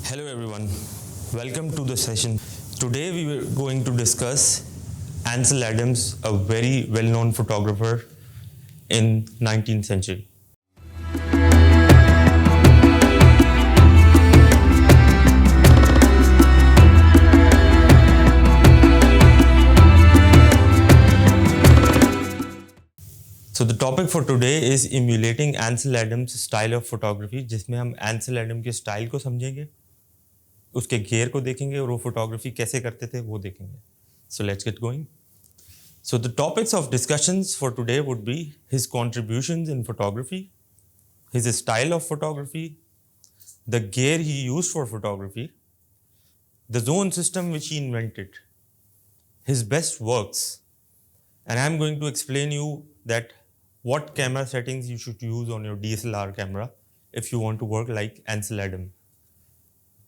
Hello everyone, welcome to the session. Today we were going to discuss Ansel Adams, a very well-known photographer in 19th century. So the topic for today is emulating Ansel Adams' style of photography, जिसमें हम Ansel Adams के style को समझेंगे, उसके gear को देखेंगे और वो फोटोग्राफी कैसे करते थे वो देखेंगे. So let's get going. So the topics of discussions for today would be his contributions in photography, his style of photography, the gear he used for photography, the zone system which he invented, his best works, and I'm going to explain you that what camera settings you should use on your DSLR camera if you want to work like Ansel Adams,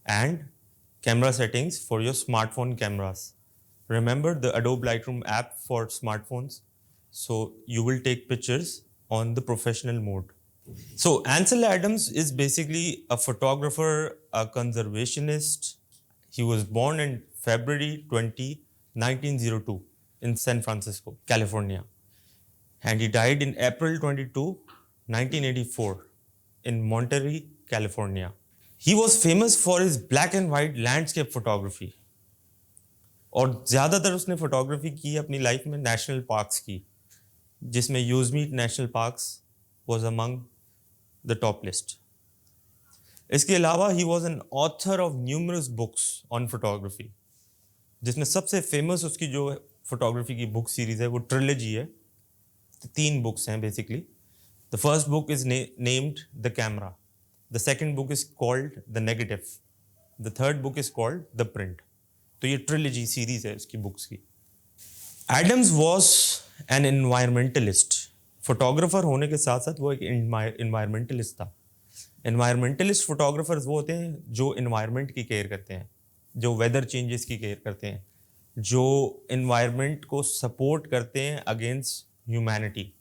and camera settings for your smartphone cameras. Remember the Adobe Lightroom app for smartphones, so you will take pictures on the professional mode. So Ansel Adams is basically a photographer, a conservationist. He was born in February 20, 1902 in San Francisco, California. And he died in April 22, 1984 in Monterey, California. He was famous for his black and white landscape photography. और ज़्यादातर उसने photography की अपनी life में national parks की, जिसमें Yosemite national parks was among the top list. इसके अलावा he was an author of numerous books on photography, जिसमें सबसे फेमस उसकी जो फोटोग्राफी की बुक सीरीज है वो ट्रिलॉजी है. 3 बुक्स हैं basically. The first book is named the camera, the second book is called the negative, the third book is called the print. तो ये ट्रिलॉजी सीरीज है इसकी बुक्स की. Adams was an environmentalist. Photographer होने के साथ साथ वो एक एनवायरमेंटलिस्ट था. एनवायरमेंटलिस्ट फोटोग्राफर्स वो होते हैं जो एनवायरमेंट की केयर करते हैं, जो वेदर चेंजेस की केयर करते हैं, जो एनवायरमेंट को सपोर्ट करते हैं अगेंस्ट ह्यूमैनिटी.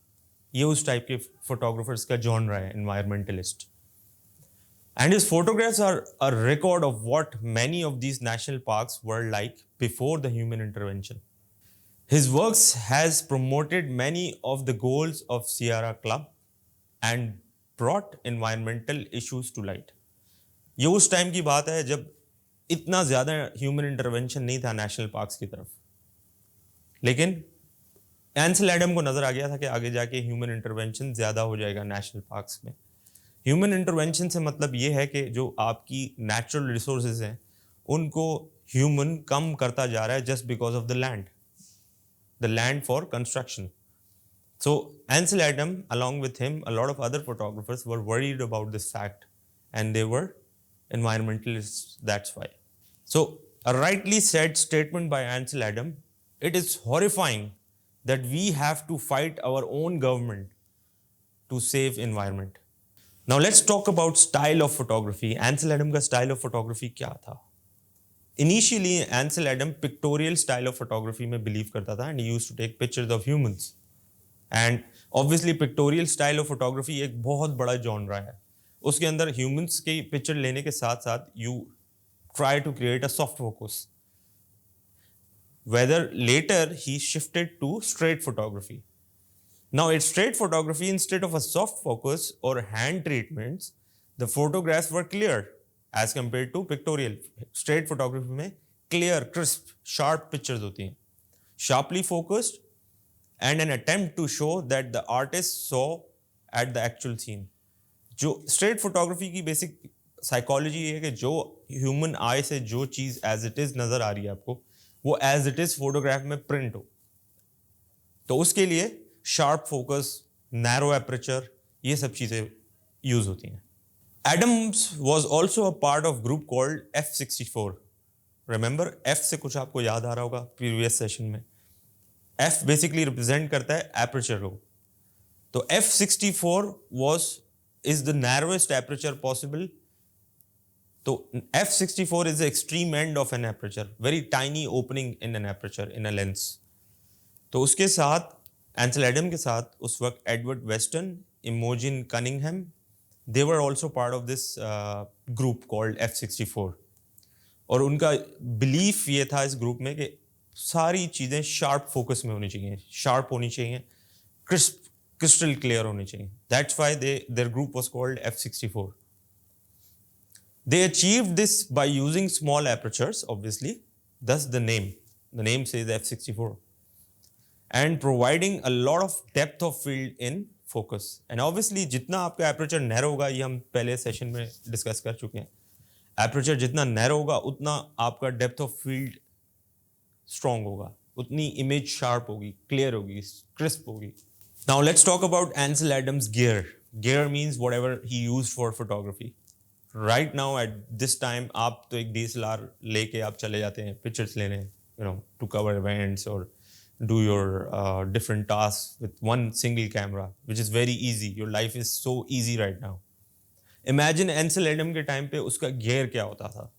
ये उस टाइप के फोटोग्राफर्स का जॉनरा है, environmentalist. And his photographs are a record of what many of these national parks were like before the human intervention. His works has promoted many of the goals of Sierra Club and brought environmental issues to light. ये उस time की बात है जब इतना ज़्यादा human intervention नहीं था नेशनल पार्क्स की तरफ, लेकिन एंसेल एडम को नज़र आ गया था कि आगे जाके ह्यूमन इंटरवेंशन ज़्यादा हो जाएगा नेशनल पार्क्स में. ह्यूमन इंटरवेंशन से मतलब ये है कि जो आपकी नेचुरल रिसोर्सेज हैं उनको ह्यूमन कम करता जा रहा है just because of the land for construction. So Ansel Adam along with him a lot of other photographers were worried about this fact and they were environmentalists, that's why. So a rightly said statement by Ansel Adams, it is horrifying that we have to fight our own government to save environment. Now let's talk about style of photography. Ansel Adams का style of photography क्या था? Initially, Ansel Adams pictorial style of photography में believe करता था and he used to take pictures of humans. And obviously pictorial style of photography एक बहुत बड़ा genre है. उसके अंदर humans की picture लेने के साथ साथ you try to create a soft focus. Whether later he shifted to straight photography. Now, in straight photography, instead of a soft focus or hand treatments, the photographs were clear as compared to pictorial. Straight photography में clear, crisp, sharp pictures होती हैं, sharply focused, and an attempt to show that the artist saw at the actual scene. जो straight photography की basic psychology ये है कि जो human eye से जो चीज़ as it is नज़र आ रही है आपको, वो as it is photograph में print हो. तो उसके लिए शार्प फोकस, नैरो एपरेचर, ये सब चीज़ें यूज होती हैं. Adams was also a part of group called F64. Remember F से कुछ आपको याद आ रहा होगा प्रीवियस सेशन में. F बेसिकली रिप्रेजेंट करता है एपरेचर को. तो F64 is the narrowest aperture possible. तो F64 is the extreme end of an aperture, very tiny opening in an aperture in a lens. तो उसके साथ एंसेल एडम के साथ उस वक्त Edward Weston, Imogen Cunningham, they were also part of this group called F64. और उनका belief ये था इस ग्रुप में कि सारी चीज़ें शार्प फोकस में होनी चाहिए, शार्प होनी चाहिए, क्रिस्टल क्लियर होनी चाहिए. That's why there group was called F64. They achieved this by using small apertures, obviously, thus the name. The name says F64. And providing a lot of depth of field in focus. And obviously, जितना आपका aperture narrow होगा, ये हम पहले session में discuss कर चुके हैं. Aperture जितना narrow होगा, उतना आपका depth of field strong होगा, उतनी image sharp होगी, clear होगी, crisp होगी. Now let's talk about Ansel Adams' gear. Gear means whatever he used for photography. Right now at this time आप तो एक DSLR लेके आप चले जाते हैं पिक्चर्स लेने, you know, to cover events और do your different task with one single camera, which is very easy. Your life is so easy right now. Imagine Ansel Adam के टाइम पे उसका गियर क्या होता था.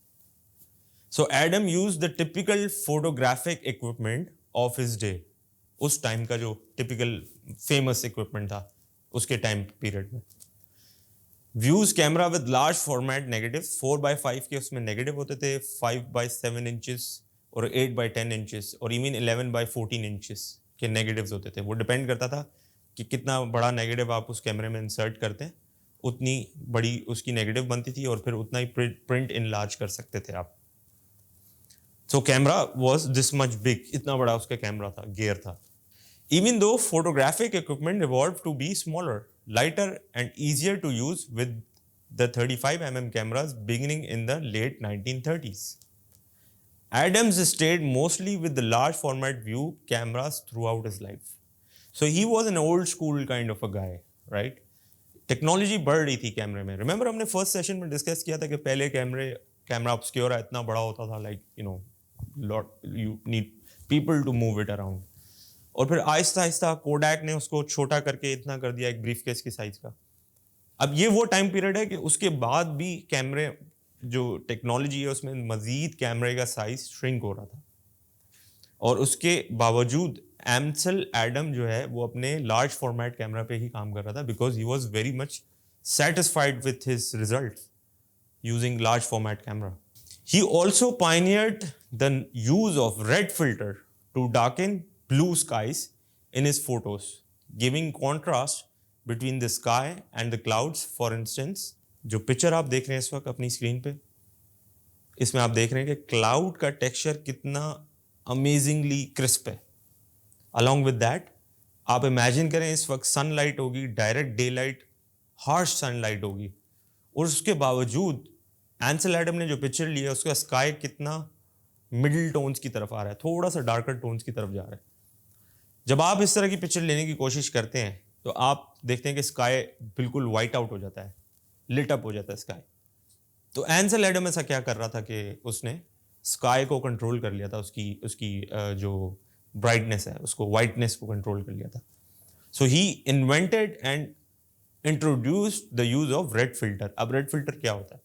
So Adam use the typical photographic equipment of his day. उस time का जो typical famous equipment था उसके टाइम पीरियड में. Views camera with large format negative, 4x5 के उसमें नेगेटिव होते थे, 5x7 इंचेस और 8x10 इंचेस और इवन 11x14 इंचेस के नेगेटिव्स होते थे. वो डिपेंड करता था कि कितना बड़ा नेगेटिव आप उस कैमरे में इंसर्ट करते हैं, उतनी बड़ी उसकी नेगेटिव बनती थी और फिर उतना ही प्रिंट इनलार्ज कर सकते थे आप. So camera was this much big, इतना बड़ा उसका कैमरा था, गियर था. Even though photographic equipment evolved to be smaller, lighter and easier to use with the 35mm cameras beginning in the late 1930s. Adams stayed mostly with the large format view cameras throughout his life. So he was an old school kind of a guy, right? Technology बढ़ रही थी कैमरे में. Remember हमने first session में discuss किया था कि पहले कैमरा ऑब्सक्योर इतना बड़ा होता था, like you know, lot you need people to move it around. और फिर आहिस्ता आहिस्ता कोडैक ने उसको छोटा करके इतना कर दिया, एक ब्रीफकेस की साइज का. अब ये वो टाइम पीरियड है कि उसके बाद भी कैमरे जो टेक्नोलॉजी है उसमें मजीद कैमरे का साइज श्रिंक हो रहा था. और उसके बावजूद एंसेल एडम जो है वो अपने लार्ज फॉर्मेट कैमरा पे ही काम कर रहा था, because he was very much satisfied with his results using large format camera. He also pioneered the use of red filter to darken blue skies in his photos, giving contrast between the sky and the clouds. For instance, जो picture आप देख रहे हैं इस वक्त अपनी screen पे, इसमें आप देख रहे हैं कि क्लाउड का टेक्सचर कितना अमेजिंगली क्रिस्प है. अलॉन्ग विद दैट आप इमेजिन करें इस वक्त सनलाइट होगी, direct day light, harsh sunlight होगी, और उसके बावजूद एंसेल एडम ने जो पिक्चर लिया उसका स्काई कितना मिडिल टोन्स की तरफ आ रहा है, थोड़ा सा डार्कर टोन्स की तरफ जा रहा है. जब आप इस तरह की पिक्चर लेने की कोशिश करते हैं तो आप देखते हैं कि स्काई बिल्कुल वाइट आउट हो जाता है, लिट अप हो जाता है स्काई. तो एंसेल एडम ऐसा क्या कर रहा था कि उसने स्काई को कंट्रोल कर लिया था, उसकी जो ब्राइटनेस है उसको, वाइटनेस को कंट्रोल कर लिया था. So he invented and introduced the use of red filter. अब रेड फिल्टर क्या होता है?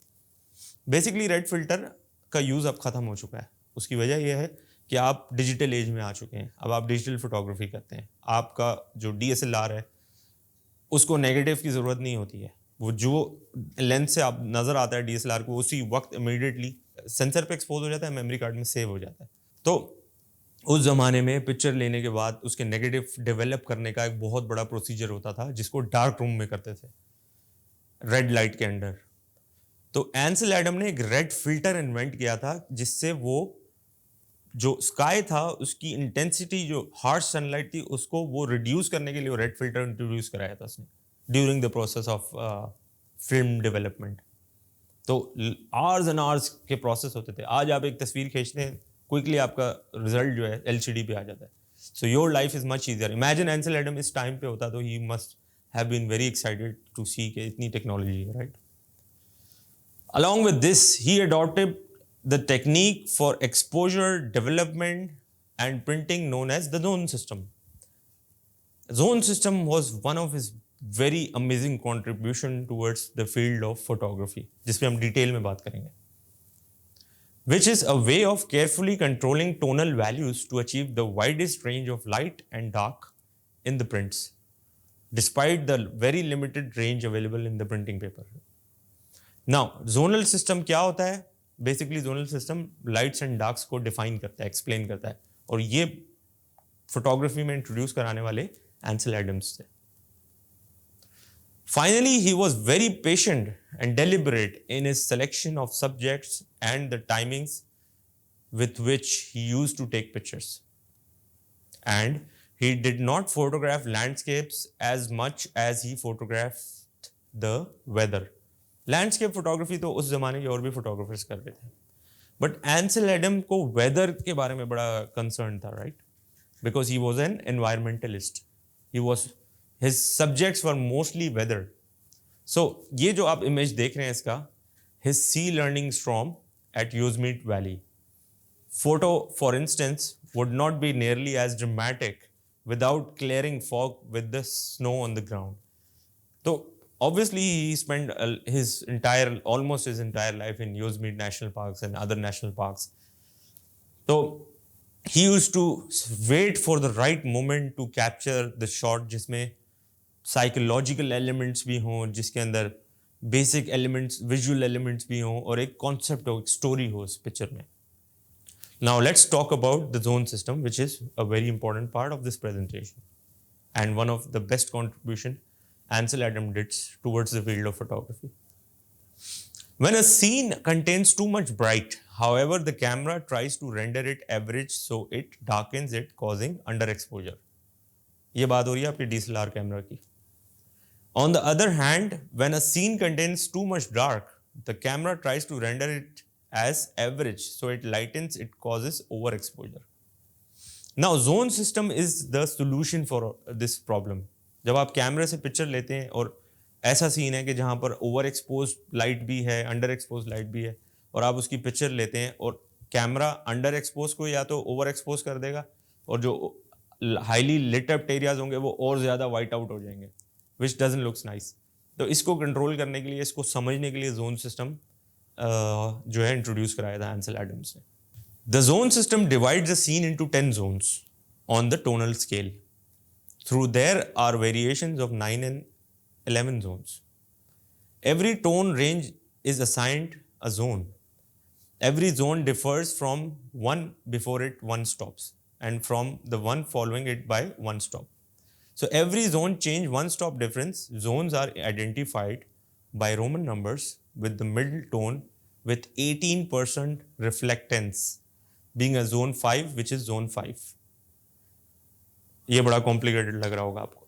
बेसिकली रेड फिल्टर का यूज़ अब ख़त्म हो चुका है. उसकी वजह यह है कि आप डिजिटल एज में आ चुके हैं. अब आप डिजिटल फोटोग्राफी करते हैं, आपका जो DSLR है उसको नेगेटिव की ज़रूरत नहीं होती है. वो जो लेंस से आप नज़र आता है DSLR को, उसी वक्त इमीडिएटली सेंसर पे एक्सपोज हो जाता है, मेमोरी कार्ड में सेव हो जाता है. तो उस ज़माने में पिक्चर लेने के बाद उसके नेगेटिव डेवलप करने का एक बहुत बड़ा प्रोसीजर होता था, जिसको डार्क रूम में करते थे, रेड लाइट के अंडर. तो एंसेल एडम ने एक रेड फिल्टर इन्वेंट किया था, जिससे वो जो स्काई था उसकी इंटेंसिटी, जो हार्श सनलाइट थी, उसको वो रिड्यूस करने के लिए वो रेड फिल्टर इंट्रोड्यूस कराया था उसने during the process of film development. तो आवर्स एंड आवर्स के प्रोसेस होते थे. आज आप एक तस्वीर खींचते हैं, क्विकली आपका रिजल्ट जो है LCD पे आ जाता है. So your life is much easier. Imagine Ansel Adam इस टाइम पे होता तो he must have been very excited to see कि इतनी टेक्नोलॉजी है, right? Along with this, he adopted the technique for exposure development and printing known as the zone system. Zone system was one of his very amazing contribution towards the field of photography, जिसपे हम detail में बात करेंगे. Which is a way of carefully controlling tonal values to achieve the widest range of light and dark in the prints, despite the very limited range available in the printing paper. Now zonal system क्या होता है? Basically zonal system lights and darks को define करता है, explain करता है, और ये फोटोग्राफी में इंट्रोड्यूस कराने वाले एंसेल एडम्स थे. Finally, he was very patient and deliberate in his selection of subjects and the timings with which he used to take pictures. And he did not photograph landscapes as much as he photographed the weather. Landscape photography तो उस जमाने के और भी photographers कर रहे थे, but एंसेल Adam को वेदर के बारे में बड़ा कंसर्न था, right? Because he was an environmentalist. He was His subjects were mostly weather. So ये जो आप इमेज देख रहे हैं इसका, his sea learning storm at Yosemite Valley. Photo, for instance, would not be nearly as dramatic without clearing fog with the snow on the ground. So obviously he spent almost his entire life in Yosemite National Parks and other national parks. So he used to wait for the right moment to capture the shot जिसमें psychological elements भी हों, जिसके अंदर basic elements, visual elements भी हों, और एक concept हो, एक स्टोरी हो इस पिक्चर में. Now let's talk about the zone system, which is a very important part of this presentation and one of the best contribution Ansel Adam did towards the field of photography. When a scene contains too much bright, however, the camera tries to render it average, so it darkens it, causing underexposure. ये बात हो रही है आपकी DSLR camera की. On the other hand, when a scene contains too much dark, the camera tries to render it as average, so it lightens, it causes overexposure. Now, zone system is the solution for this problem. जब आप कैमरे से picture लेते हैं और ऐसा scene है कि जहाँ पर ओवर एक्सपोज लाइट भी है, अंडर एक्सपोज लाइट भी है, और आप उसकी पिक्चर लेते हैं और कैमरा अंडर एक्सपोज को या तो ओवर एक्सपोज कर देगा, और जो हाईली लिट अप एरियाज होंगे वो और ज़्यादा वाइट आउट हो जाएंगे, विच डजंट लुक्स नाइस. तो इसको कंट्रोल करने के लिए, इसको समझने के लिए जोन सिस्टम जो है इंट्रोड्यूस कराया था एंसेल एडम्स ने. The zone system divides the scene into 10 zones on the tonal scale. Through there are variations of 9 and 11 zones. Every tone range is assigned a zone. Every zone differs from one before it one stops, and from the one following it by one stop. So every zone change one stop difference. Zones are identified by Roman numbers with the middle tone with 18% reflectance being a zone 5, which is zone 5. ये बड़ा complicated लग रहा होगा आपको,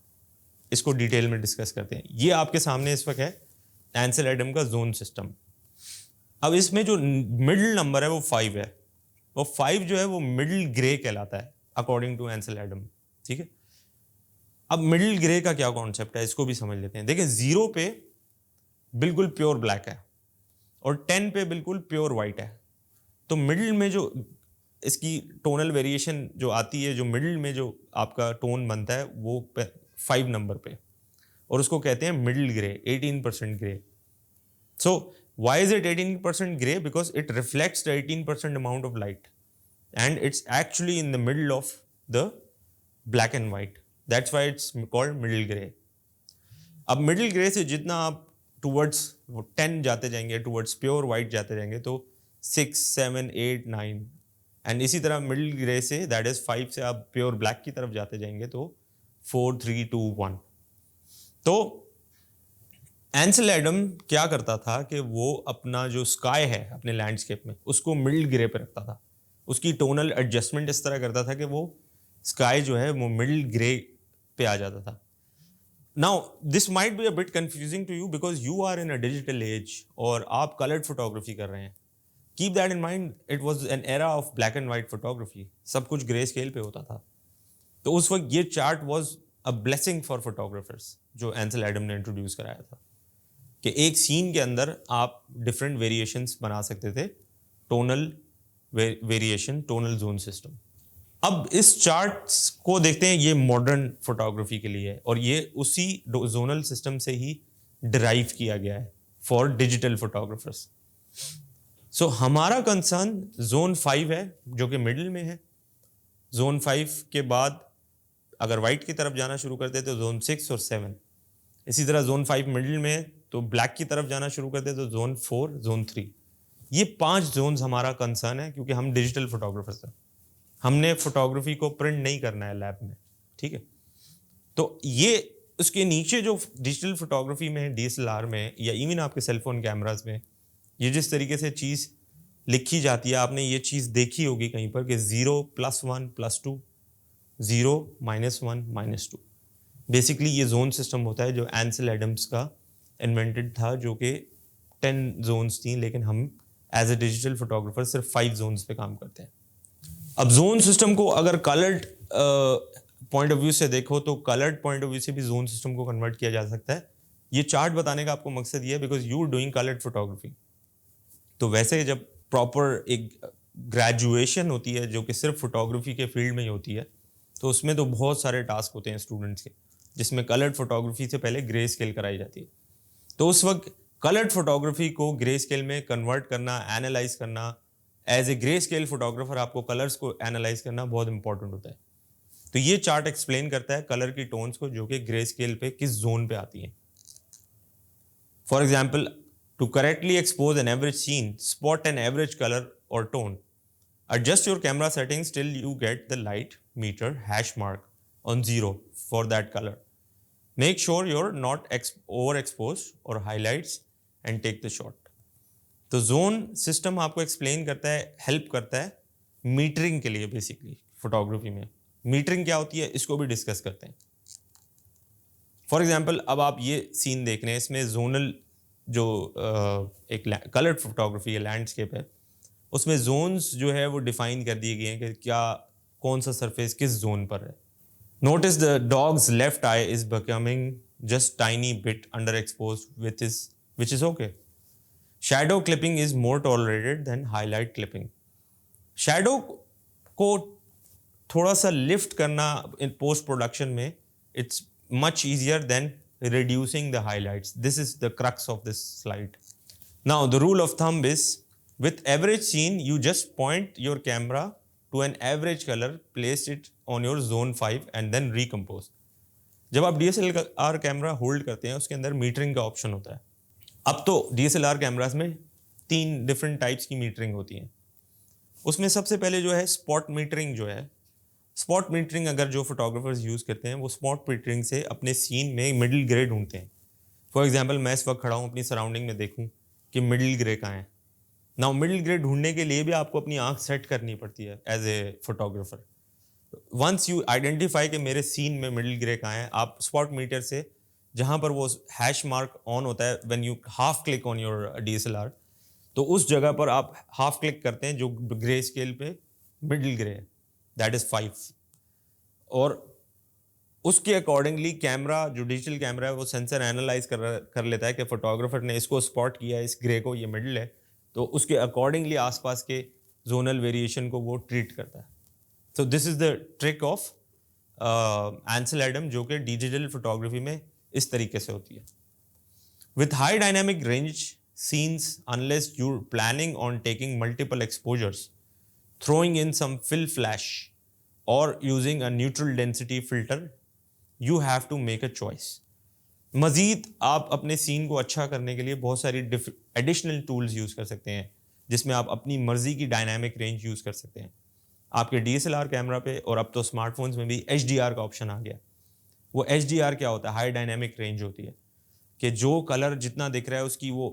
इसको detail में discuss करते हैं. ये आपके सामने इस वक्त है एंसेल एडम का जोन सिस्टम. अब इसमें जो मिडिल नंबर है वो 5 है. वो 5 जो है वो मिडिल ग्रे कहलाता है अकॉर्डिंग टू एंसेल एडम. ठीक है, अब मिडिल ग्रे का क्या कॉन्सेप्ट है इसको भी समझ लेते हैं. देखिए, 0 पे बिल्कुल प्योर ब्लैक है और 10 पे बिल्कुल प्योर वाइट है. तो मिडिल में जो इसकी टोनल वेरिएशन जो आती है, जो मिडिल में जो आपका टोन बनता है वो 5 नंबर पे, और उसको कहते हैं middle grey, 18% grey. So why is it 18% grey? Because it reflects the 18% amount of light and it's actually in the middle of the black and white. That's why it's called middle grey. अब middle grey से जितना आप towards 10 जाते जाएंगे, towards pure white जाते जाएंगे, तो 6, 7, 8, 9, and इसी तरह मिडिल ग्रे से, दैट इज 5 से आप प्योर ब्लैक की तरफ जाते जाएंगे तो 4, 3, 2, 1. तो एंसेल एडम क्या करता था कि वो अपना जो स्काई है अपने लैंडस्केप में उसको मिडिल ग्रे पे रखता था. उसकी टोनल एडजस्टमेंट इस तरह करता था कि वो स्काई जो है वो मिडिल ग्रे पे आ जाता था. Now this might be a bit confusing to you because you are in a digital age और आप कलर्ड फोटोग्राफी कर रहे हैं. Keep that in mind, it was an era of black and white photography. सब कुछ grey scale पे होता था. तो उस वक्त ये chart was a blessing for photographers जो एंसेल एडम ने इंट्रोड्यूस कराया था, कि एक सीन के अंदर आप डिफरेंट वेरिएशंस बना सकते थे. Tonal variation, tonal zone system. अब इस चार्ट्स को देखते हैं, ये मॉडर्न फोटोग्राफी के लिए है और ये उसी जोनल सिस्टम से ही डिराइव किया गया है फॉर डिजिटल फोटोग्राफर्स. सो हमारा कंसर्न जोन 5 है जो कि मिडिल में है. जोन 5 के बाद अगर वाइट की तरफ जाना शुरू करते तो जोन 6 और 7. इसी तरह जोन 5 मिडिल में है तो ब्लैक की तरफ जाना शुरू करते तो जोन 4, जोन 3. ये 5 जोन्स हमारा कंसर्न है, क्योंकि हम डिजिटल फोटोग्राफर्स हैं, हमने फोटोग्राफी को प्रिंट नहीं करना है लैब में, ठीक है। तो ये उसके नीचे जो डिजिटल फोटोग्राफी में, डीएसएलआर में, या इवन आपके सेलफोन कैमरास में, ये जिस तरीके से चीज़ लिखी जाती है, आपने ये चीज़ देखी होगी कहीं पर कि 0 + 1 + 2, 0 -1 -2। बेसिकली ये जोन सिस्टम होता है जो एंसेल एडम्स का इन्वेंटेड था, जो कि 10 जोन्स थी, लेकिन हम एज ए डिजिटल फोटोग्राफर सिर्फ 5 जोन्स पे काम करते हैं। अब जोन सिस्टम को अगर कलर्ड पॉइंट ऑफ व्यू से देखो तो कलर्ड पॉइंट ऑफ व्यू से भी जोन सिस्टम को कन्वर्ट किया जा सकता है। ये चार्ट बताने का आपको मकसद ये है because you are doing coloured photography. तो वैसे जब प्रॉपर एक ग्रेजुएशन होती है जो कि सिर्फ फोटोग्राफी के फील्ड में ही होती है, तो उसमें तो बहुत सारे टास्क होते हैं स्टूडेंट्स के, जिसमें कलर्ड फोटोग्राफी से पहले ग्रे स्केल कराई जाती है। तो उस वक्त कलर्ड फोटोग्राफी को ग्रे स्केल में कन्वर्ट करना, एनालाइज करना, as a grey scale photographer आपको कलर्स को एनालाइज करना बहुत इंपॉर्टेंट होता है। तो ये चार्ट एक्सप्लेन करता है कलर की टोन्स को जो कि ग्रे स्केल पे किस जोन पे आती हैं। For example, to correctly expose an average scene, spot an average colour और tone, adjust your camera settings till you get the light meter hash mark on 0 for that color. Make sure you're not overexposed or highlights and take the shot. तो zone system आपको explain करता है, help करता है metering के लिए। Basically photography में metering क्या होती है इसको भी डिस्कस करते हैं। फॉर एग्जाम्पल, अब आप ये सीन देख रहे हैं, इसमें जोनल जो एक कलर्ड फोटोग्राफी है, लैंडस्केप है, उसमें जोन्स जो है वो डिफाइन कर दिए गए हैं कि क्या कौन सा सरफेस किस जोन पर है। Notice the dog's left eye is becoming just tiny bit under expose which is okay. Shadow clipping is more tolerated than highlight clipping. Shadow को थोड़ा सा लिफ्ट करना इन पोस्ट प्रोडक्शन में it's much easier than reducing the highlights. This is the crux of this slide. Now the rule of thumb is with average scene, you just point your camera to an average color, place it on your zone 5 and then recompose. जब आप DSLR camera hold करते हैं उसके अंदर metering का option होता है। अब तो DSLR कैमरास में 3 डिफरेंट टाइप्स की मीटरिंग होती हैं। उसमें सबसे पहले जो है स्पॉट मीटरिंग जो है, स्पॉट मीटरिंग अगर जो फोटोग्राफर्स यूज़ करते हैं वो स्पॉट मीटरिंग से अपने सीन में मिडिल ग्रे ढूंढते हैं। फॉर एग्जाम्पल, मैं इस वक्त खड़ा हूँ, अपनी सराउंडिंग में देखूँ कि मिडिल ग्रे कहाँ है। नाउ मिडिल ग्रे ढूंढने के लिए भी आपको अपनी आंख सेट करनी पड़ती है as a photographer. Once you identify कि मेरे सीन में मिडिल ग्रे कहाँ है, आप स्पॉट मीटर से जहाँ पर वो हैश मार्क ऑन होता है when you half click on your DSLR, तो उस जगह पर आप हाफ क्लिक करते हैं जो ग्रे स्केल पे मिडिल ग्रे है, दैट इज़ 5। और उसके अकॉर्डिंगली कैमरा, जो डिजिटल कैमरा है, वो सेंसर एनालाइज कर लेता है कि फोटोग्राफर ने इसको स्पॉट किया है, इस ग्रे को, ये मिडिल है, तो उसके अकॉर्डिंगली आसपास के जोनल वेरिएशन को वो ट्रीट करता है। तो this is the trick of Ansel Adam, जो कि डिजिटल फोटोग्राफी में इस तरीके से होती है। With high dynamic range scenes, unless you planning on taking multiple exposures, throwing in some fill flash or using a neutral density filter, you have to make a choice. मज़ीद आप अपने scene को अच्छा करने के लिए बहुत सारी एडिशनल टूल्स यूज़ कर सकते हैं, जिसमें आप अपनी मर्ज़ी की डायनामिक रेंज यूज़ कर सकते हैं। आपके DSLR कैमरा पे और अब तो स्मार्टफोन्स में भी HDR का ऑप्शन आ गया। वो HDR क्या होता है? हाई डायनामिक रेंज होती है कि जो कलर जितना दिख रहा है उसकी वो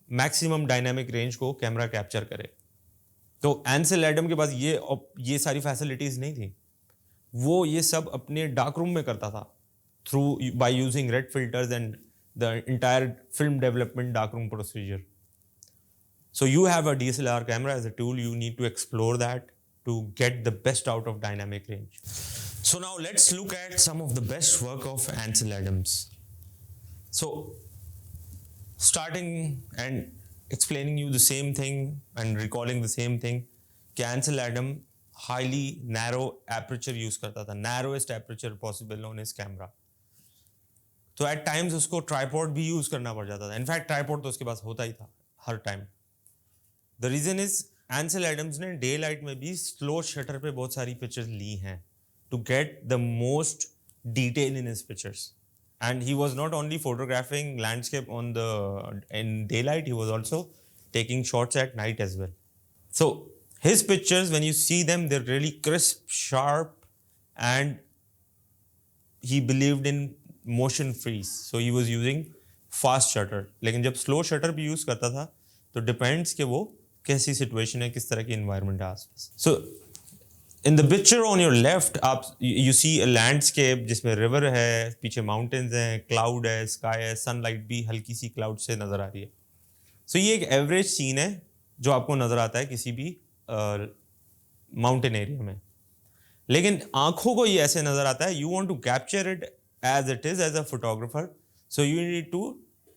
मैक्सिमम डायनामिक रेंज को कैमरा कैप्चर करे। तो एंसेल एडम के पास ये सारी फैसिलिटीज़ नहीं थी। वो ये सब अपने डार्क रूम में करता था by using red filters and the entire film development darkroom procedure. So you have a DSLR camera as a tool, you need to explore that to get the best out of dynamic range. So now let's look at some of the best work of Ansel Adams. So starting and explaining you the same thing and recalling the same thing कि Ansel Adam highly narrow aperture use करता था, narrowest aperture possible on his camera. तो eight times उसको tripod भी use करना पड़ जाता था। इनफैक्ट ट्राईपॉड तो उसके पास होता ही था हर time. The reason is Ansel Adams ने डे लाइट में भी स्लो शटर पे बहुत सारी पिक्चर्स ली हैं to get the most detail in his pictures. And he was not only photographing landscape in day light, he was also taking shots at night as well. So his pictures, when you see them, they're really crisp, sharp, and he believed in motion freeze, so he was using fast shutter. लेकिन जब slow shutter भी use करता था तो depends कि वो कैसी situation है, किस तरह की environment है आसपास. So in the picture on your left आप you see a landscape जिसमें river है, पीछे mountains हैं, cloud है, sky है, sunlight भी हल्की सी cloud से नजर आ रही है. So ये एक average scene है जो आपको नजर आता है किसी भी माउंटेन एरिया में. लेकिन आंखों को ये ऐसे नजर आता है, you want to capture it as it is as a photographer, so you need to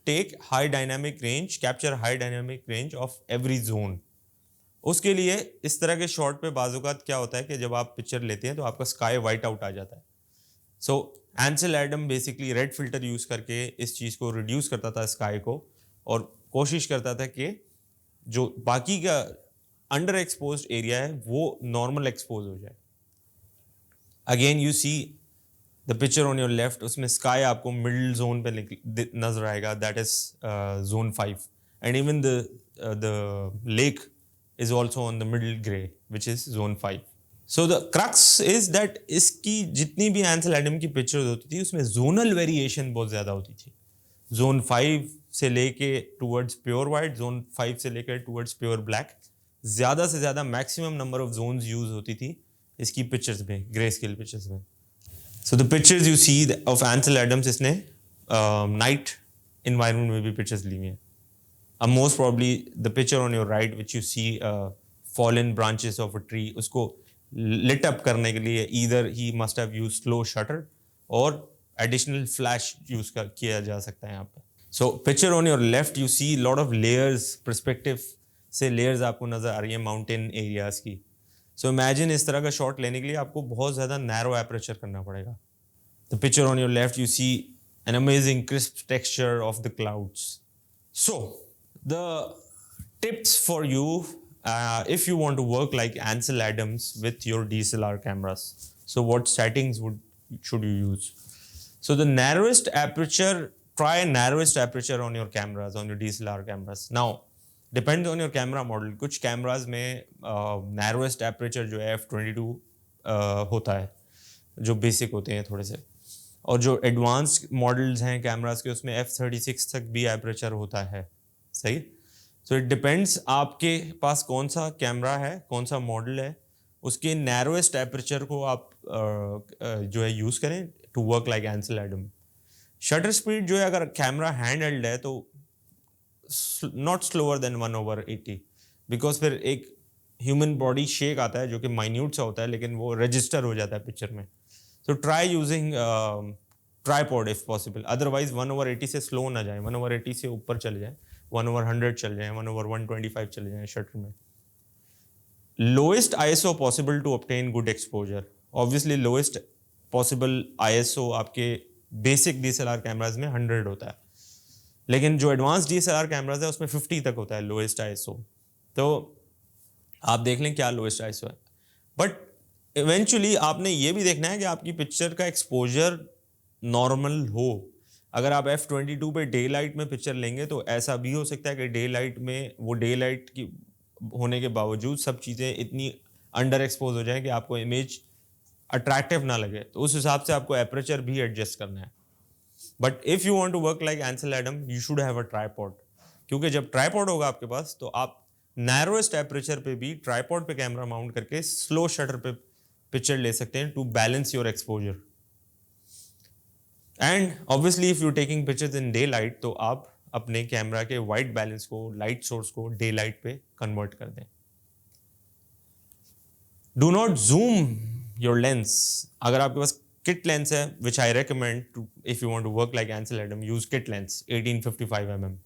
take high dynamic range, capture high dynamic range of every zone. उसके लिए इस तरह के शॉट पे बाजुकात क्या होता है कि जब आप पिक्चर लेते हैं तो आपका स्काई वाइट आउट आ जाता है. So Ansel Adam basically red filter use करके इस चीज़ को रिड्यूस करता था स्काई को, और कोशिश करता था कि जो बाकी का अंडर एक्सपोज्ड एरिया है वो नॉर्मल एक्सपोज हो जाए. Again you see the picture on your left, उसमें स्काई आपको मिडिल जोन पे नजर आएगा, that is zone 5, and even the lake is also on the middle grey which is zone 5. So the crux is that इसकी जितनी भी एंसेल Adam की pictures होती थी उसमें जोनल वेरिएशन बहुत ज़्यादा होती थी. जोन 5 से लेके टूवर्ड्स प्योर वाइट, जोन 5 से लेकर टूवर्ड्स प्योर ब्लैक, ज़्यादा से ज़्यादा maximum number of zones use होती थी इसकी पिक्चर्स में, ग्रे स्केल पिक्चर्स में. So the pictures you see of Ansel Adams, इसने नाइट इन्वायरमेंट में भी पिक्चर्स ली हुई हैं. Most probably the picture on your right which you see fallen branches of a tree, उसको लिट अप करने के लिए either he must have use slow shutter और एडिशनल फ्लैश यूज किया जा सकता है यहाँ पे. So picture on your left you see lot of layers, perspective से लेयर्स आपको नजर आ रही है माउंटेन एरियाज की. सो इमेजिन इस तरह का शॉट लेने के लिए आपको बहुत ज़्यादा नैरो एपरेचर करना पड़ेगा. The picture on your left you see an amazing crisp texture of the clouds. So the tips for you if you want to work like Ansel Adams with your DSLR cameras. So what settings should you use? So the narrowest aperture, try narrowest aperture on your cameras, on your DSLR cameras. Now, depends on your camera model. कुछ cameras में narrowest aperture जो है f22 होता है, जो basic होते हैं थोड़े से, और जो advanced models हैं cameras के उसमें f36 तक भी aperture होता है. सही? सो इट डिपेंड्स आपके पास कौन सा कैमरा है, कौन सा मॉडल है, उसके नैरोएस्ट एपरेचर को आप जो है यूज़ करें to work like Ansel Adam. Shutter speed जो है अगर कैमरा हैंड हेल्ड है तो नॉट स्लोअर देन 1/80, बिकॉज फिर एक ह्यूमन बॉडी शेक आता है जो कि माइन्यूट सा होता है लेकिन वो रजिस्टर हो जाता है पिक्चर में. So try using tripod if possible, otherwise 1/80 से स्लो ना जाए, 1/80 से ऊपर चले जाए, 1/100 चल जाए, 1/125 चले जाए शटर में. Lowest ISO possible to obtain good exposure. Obviously lowest possible ISO आपके बेसिक DSLR कैमराज में 100 होता है, लेकिन जो एडवांस DSLR कैमराज है उसमें 50 तक होता है लोएस्ट ISO. तो आप देख लें क्या लोएस्ट ISO है. बट इवेंचुअली आपने ये भी देखना है कि आपकी पिक्चर का एक्सपोजर नॉर्मल हो. अगर आप f22 पे डे लाइट में पिक्चर लेंगे तो ऐसा भी हो सकता है कि डे लाइट में वो डे लाइट की होने के बावजूद सब चीज़ें इतनी अंडर एक्सपोज हो जाएं कि आपको इमेज अट्रैक्टिव ना लगे. तो उस हिसाब से आपको एपरेचर भी एडजस्ट करना है. But if you want to work like Ansel Adam you should have a tripod, क्योंकि जब ट्राईपॉड होगा आपके पास तो आप नैरोएस्ट एपरेचर पे भी ट्राईपॉड पे कैमरा माउंट करके स्लो शटर पे पिक्चर ले सकते हैं to balance your exposure. And obviously if you taking pictures in day light तो आप अपने कैमरा के वाइट बैलेंस को, लाइट सोर्स को डे लाइट पे कन्वर्ट कर दें. Do not zoom your lens. अगर आपके पास किट लेंस है, which I recommend to if you want to work like Ansel Adam, use kit lens 1855 mm.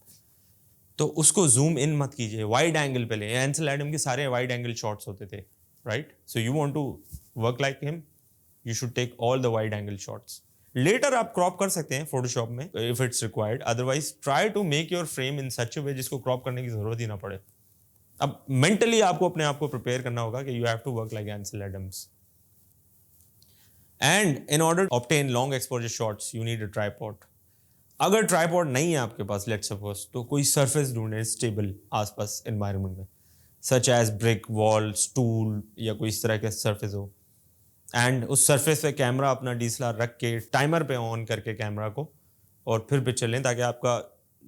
तो उसको जूम इन मत कीजिए, वाइड एंगल पे लें. एंसेल एडम के सारे वाइड एंगल शॉट्स होते थे, right? So you want to work like him, you should take all the wide angle shots. Later आप क्रॉप कर सकते हैं फोटोशॉप में if it's required, otherwise try to make your frame in such a way जिसको crop करने की जरूरत ही ना पड़े. अब मेंटली आपको अपने आप को प्रिपेयर करना होगा कि you have to work like Ansel Adams. And in order to obtain long exposure shots you need a tripod. अगर ट्राइपॉड नहीं है आपके पास, लेट्स सपोज, तो कोई सरफेस ढूंढे स्टेबल आसपास एनवायरनमेंट में, such as brick wall, stool, या कोई इस तरह का सरफेस हो, एंड उस सरफेस पे कैमरा अपना डीएसएलआर रख के टाइमर पे ऑन करके कैमरा को, और फिर पिक्चर लें, ताकि आपका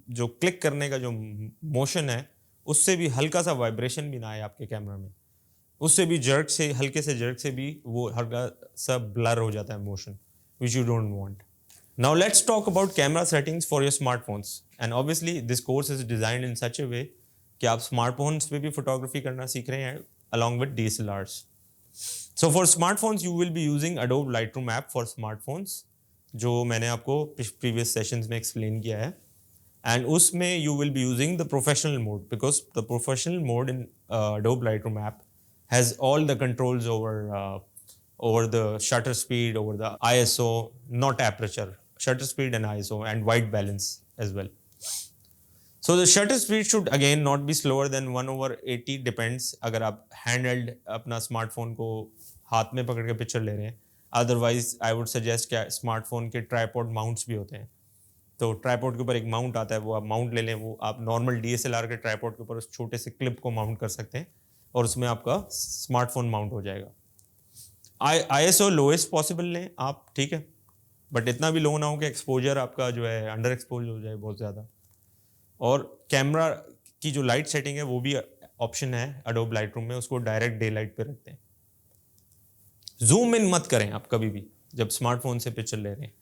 जो क्लिक करने का जो मोशन है उससे भी हल्का सा वाइब्रेशन भी ना आए आपके कैमरा में, उससे भी जर्क से, हल्के से जर्क से भी वो हल्का सा ब्लर हो जाता है motion, which you don't want. Now let's talk about camera settings for your smartphones. And obviously this course is designed in such a way कि आप स्मार्टफोन्स पे भी फोटोग्राफी करना सीख रहे हैं along with DSLRs. So for smartphones you will be using Adobe Lightroom app for smartphones, जो मैंने आपको previous sessions में explain किया है. And उसमें you will be using the professional mode, because the professional mode in Adobe Lightroom app has all the controls over the shutter speed, over the ISO, not aperture, shutter speed and ISO, and white balance as well. So the shutter speed should again not be slower than 1/80, depends अगर आप handheld अपना smartphone को हाथ में पकड़ के picture ले रहे हैं. अदरवाइज आई वुड सजेस्ट क्या स्मार्टफोन के ट्राईपॉड माउंट्स भी होते हैं, तो ट्राईपॉड के ऊपर एक माउंट आता है, वो आप माउंट ले लें, वो आप नॉर्मल DSLR के ट्राईपॉड के ऊपर उस छोटे से क्लिप को माउंट कर सकते हैं और उसमें आपका स्मार्टफोन माउंट हो जाएगा. ISO लोएस्ट पॉसिबल लें आप, ठीक है, बट इतना भी लो ना हो कि एक्सपोजर आपका जो है अंडर एक्सपोज हो जाए बहुत ज़्यादा. और कैमरा की जो लाइट सेटिंग है वो भी ऑप्शन है Adobe Lightroom में, उसको डायरेक्ट डे लाइट पे रखते हैं. जूम इन मत करें आप कभी भी जब स्मार्टफोन से पिक्चर ले रहे हैं.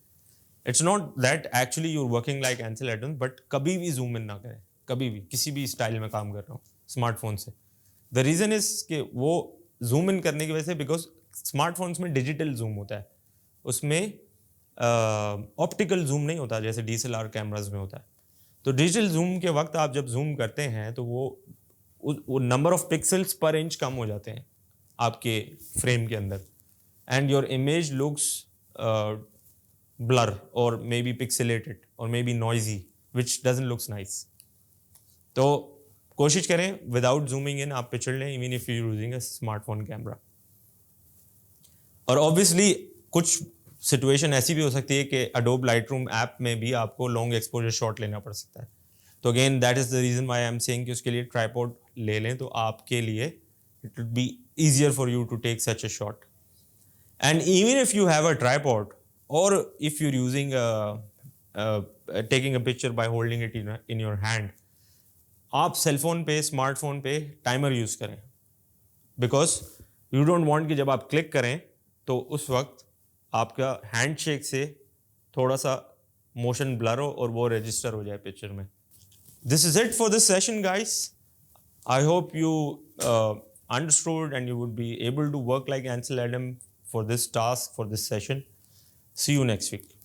It's not that actually you are working like Ansel Adams, but कभी भी जूम इन ना करें, कभी भी किसी भी स्टाइल में काम कर रहा हूँ स्मार्टफोन से. द रीज़न इज कि वो जूम इन करने की वजह से, बिकॉज स्मार्टफोन्स में डिजिटल जूम होता है, उसमें ऑप्टिकल जूम नहीं होता जैसे DSLR कैमराज में होता है. तो डिजिटल जूम के वक्त आप जब जूम करते हैं तो वो नंबर ऑफ पिक्सल्स पर इंच कम हो जाते हैं आपके फ्रेम के अंदर, and your image looks blur और मे बी पिक्सेलेटेड और may be noisy, which doesn't looks nice. तो कोशिश करें विदाउट जूमिंग इन आप पिक्चर लें, even if you using a smartphone camera. और ऑब्वियसली कुछ सिचुएशन ऐसी भी हो सकती है कि Adobe Lightroom ऐप में भी आपको लॉन्ग एक्सपोजर शॉट लेना पड़ सकता है. तो again that is the reason why I am saying कि उसके लिए ट्राईपॉड ले लें, तो आपके लिए it will be easier for you to take such a shot. And even if you have a tripod, और if you are using taking a picture by holding it in your hand, आप cellphone पे, smartphone पे timer use करें, because you don't want कि जब आप click करें तो उस वक्त आपका हैंडशेक से थोड़ा सा मोशन ब्लर हो और वो रजिस्टर हो जाए पिक्चर में. This is it for this session guys. I hope you understood and you would be able to work like Ansel Adams for this task, for this session. See you next week.